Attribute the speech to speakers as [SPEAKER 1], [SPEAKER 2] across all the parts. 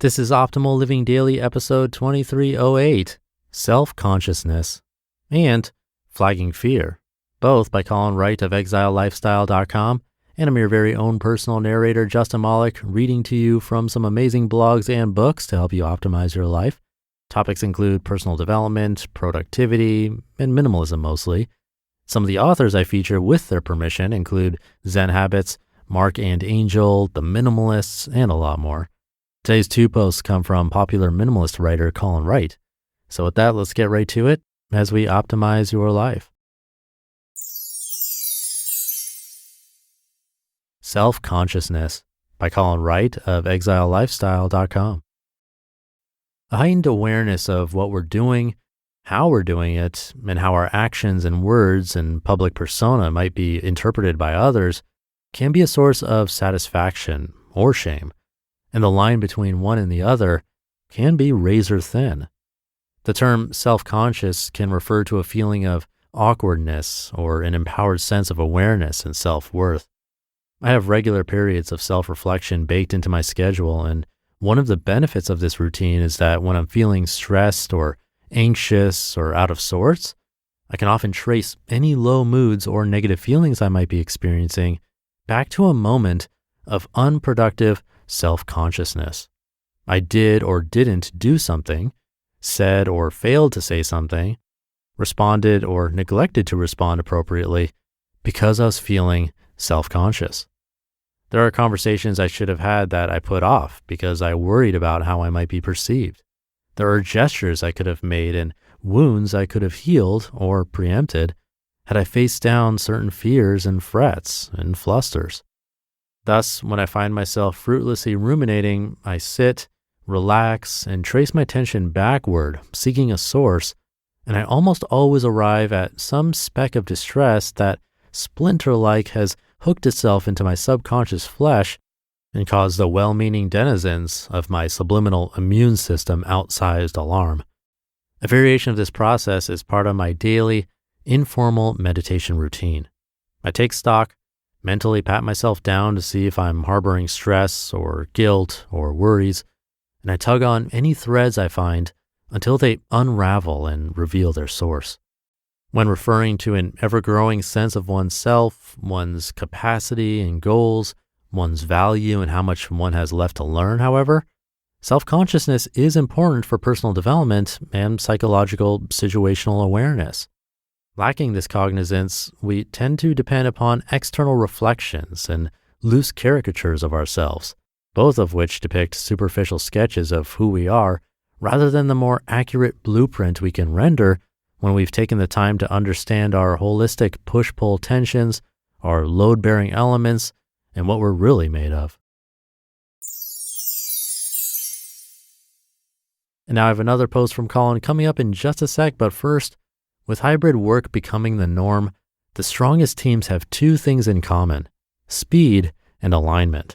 [SPEAKER 1] This is Optimal Living Daily episode 2308, SelfConsciousness, and Flagging Fear, both by Colin Wright of exilelifestyle.com, and I'm your very own personal narrator, Justin Malik, reading to you from some amazing blogs and books to help you optimize your life. Topics include personal development, productivity, and minimalism mostly. Some of the authors I feature with their permission include Zen Habits, Mark and Angel, The Minimalists, and a lot more. Today's two posts come from popular minimalist writer Colin Wright. So with that, let's get right to it as we optimize your life. SelfConsciousness by Colin Wright of exilelifestyle.com. A heightened awareness of what we're doing, how we're doing it, and how our actions and words and public persona might be interpreted by others can be a source of satisfaction or shame. And the line between one and the other can be razor thin. The term self-conscious can refer to a feeling of awkwardness or an empowered sense of awareness and self-worth. I have regular periods of self-reflection baked into my schedule, and one of the benefits of this routine is that when I'm feeling stressed or anxious or out of sorts, I can often trace any low moods or negative feelings I might be experiencing back to a moment of unproductive self-consciousness. I did or didn't do something, said or failed to say something, responded or neglected to respond appropriately because I was feeling self-conscious. There are conversations I should have had that I put off because I worried about how I might be perceived. There are gestures I could have made and wounds I could have healed or preempted had I faced down certain fears and frets and flusters. Thus, when I find myself fruitlessly ruminating, I sit, relax, and trace my attention backward, seeking a source, and I almost always arrive at some speck of distress that, splinter-like, has hooked itself into my subconscious flesh and caused the well-meaning denizens of my subliminal immune system outsized alarm. A variation of this process is part of my daily, informal meditation routine. I take stock, mentally pat myself down to see if I'm harboring stress or guilt or worries, and I tug on any threads I find until they unravel and reveal their source. When referring to an ever-growing sense of oneself, one's capacity and goals, one's value and how much one has left to learn, however, self-consciousness is important for personal development and psychological situational awareness. Lacking this cognizance, we tend to depend upon external reflections and loose caricatures of ourselves, both of which depict superficial sketches of who we are, rather than the more accurate blueprint we can render when we've taken the time to understand our holistic push-pull tensions, our load-bearing elements, and what we're really made of. And now I have another post from Colin coming up in just a sec, but first, with hybrid work becoming the norm, the strongest teams have two things in common: speed and alignment.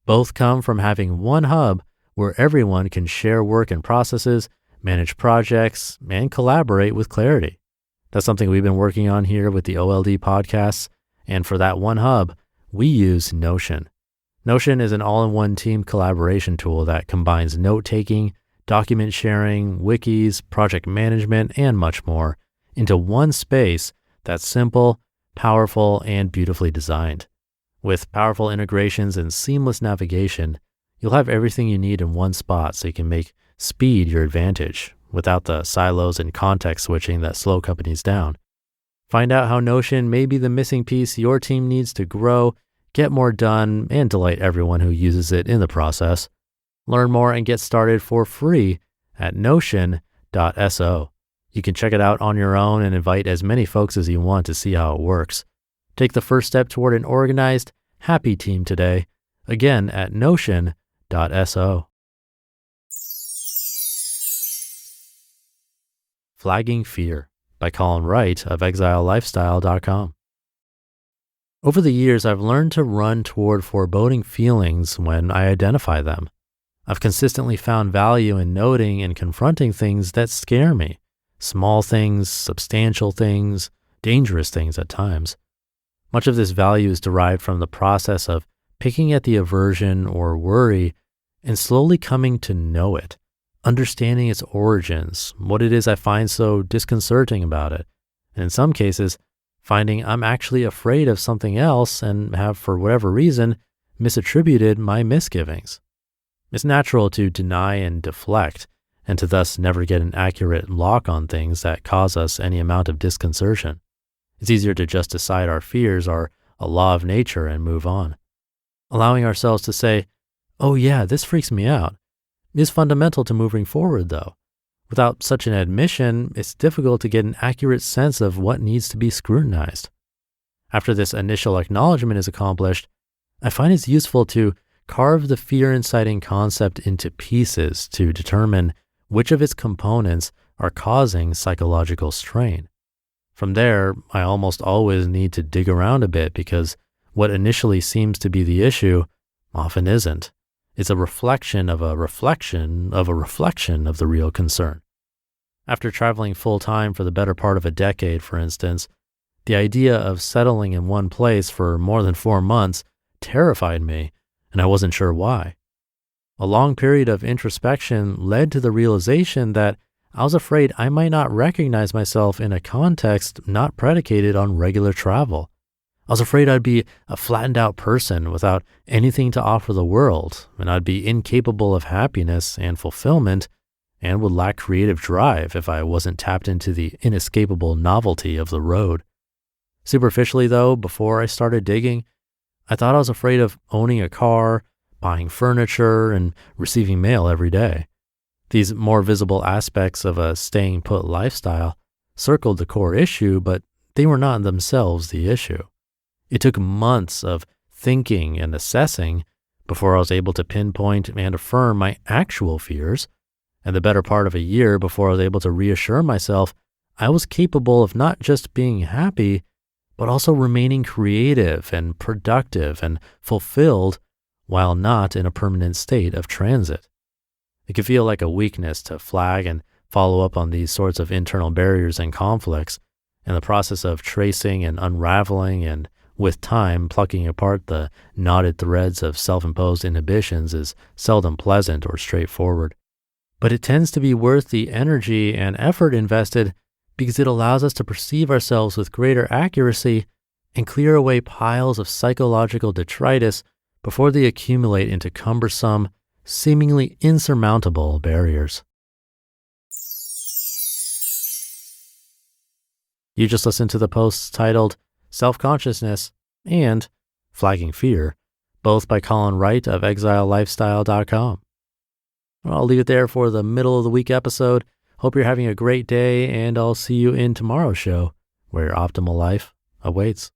[SPEAKER 1] Both come from having one hub where everyone can share work and processes, manage projects, and collaborate with clarity. That's something we've been working on here with the OLD podcasts, and for that one hub, we use Notion. Notion is an all-in-one team collaboration tool that combines note-taking, document sharing, wikis, project management, and much more into one space that's simple, powerful, and beautifully designed. With powerful integrations and seamless navigation, you'll have everything you need in one spot so you can make speed your advantage without the silos and context switching that slow companies down. Find out how Notion may be the missing piece your team needs to grow, get more done, and delight everyone who uses it in the process. Learn more and get started for free at Notion.so. You can check it out on your own and invite as many folks as you want to see how it works. Take the first step toward an organized, happy team today, again at Notion.so. Flagging Fear by Colin Wright of exilelifestyle.com. Over the years, I've learned to run toward foreboding feelings when I identify them. I've consistently found value in noting and confronting things that scare me. Small things, substantial things, dangerous things at times. Much of this value is derived from the process of picking at the aversion or worry and slowly coming to know it, understanding its origins, what it is I find so disconcerting about it. And in some cases, finding I'm actually afraid of something else and have, for whatever reason, misattributed my misgivings. It's natural to deny and deflect, and to thus never get an accurate lock on things that cause us any amount of disconcertion. It's easier to just decide our fears are a law of nature and move on. Allowing ourselves to say, oh yeah, this freaks me out, is fundamental to moving forward though. Without such an admission, it's difficult to get an accurate sense of what needs to be scrutinized. After this initial acknowledgement is accomplished, I find it's useful to carve the fear-inciting concept into pieces to determine which of its components are causing psychological strain. From there, I almost always need to dig around a bit because what initially seems to be the issue often isn't. It's a reflection of a reflection of a reflection of the real concern. After traveling full-time for the better part of a decade, for instance, the idea of settling in one place for more than 4 months terrified me, and I wasn't sure why. A long period of introspection led to the realization that I was afraid I might not recognize myself in a context not predicated on regular travel. I was afraid I'd be a flattened out person without anything to offer the world, and I'd be incapable of happiness and fulfillment and would lack creative drive if I wasn't tapped into the inescapable novelty of the road. Superficially though, before I started digging, I thought I was afraid of owning a car, buying furniture, and receiving mail every day. These more visible aspects of a staying put lifestyle circled the core issue, but they were not themselves the issue. It took months of thinking and assessing before I was able to pinpoint and affirm my actual fears, and the better part of a year before I was able to reassure myself I was capable of not just being happy, but also remaining creative and productive and fulfilled while not in a permanent state of transit. It can feel like a weakness to flag and follow up on these sorts of internal barriers and conflicts, and the process of tracing and unraveling and, with time, plucking apart the knotted threads of self-imposed inhibitions is seldom pleasant or straightforward. But it tends to be worth the energy and effort invested because it allows us to perceive ourselves with greater accuracy and clear away piles of psychological detritus before they accumulate into cumbersome, seemingly insurmountable barriers. You just listened to the posts titled SelfConsciousness and Flagging Fear, both by Colin Wright of exilelifestyle.com. I'll leave it there for the middle of the week episode. Hope you're having a great day, and I'll see you in tomorrow's show, where your optimal life awaits.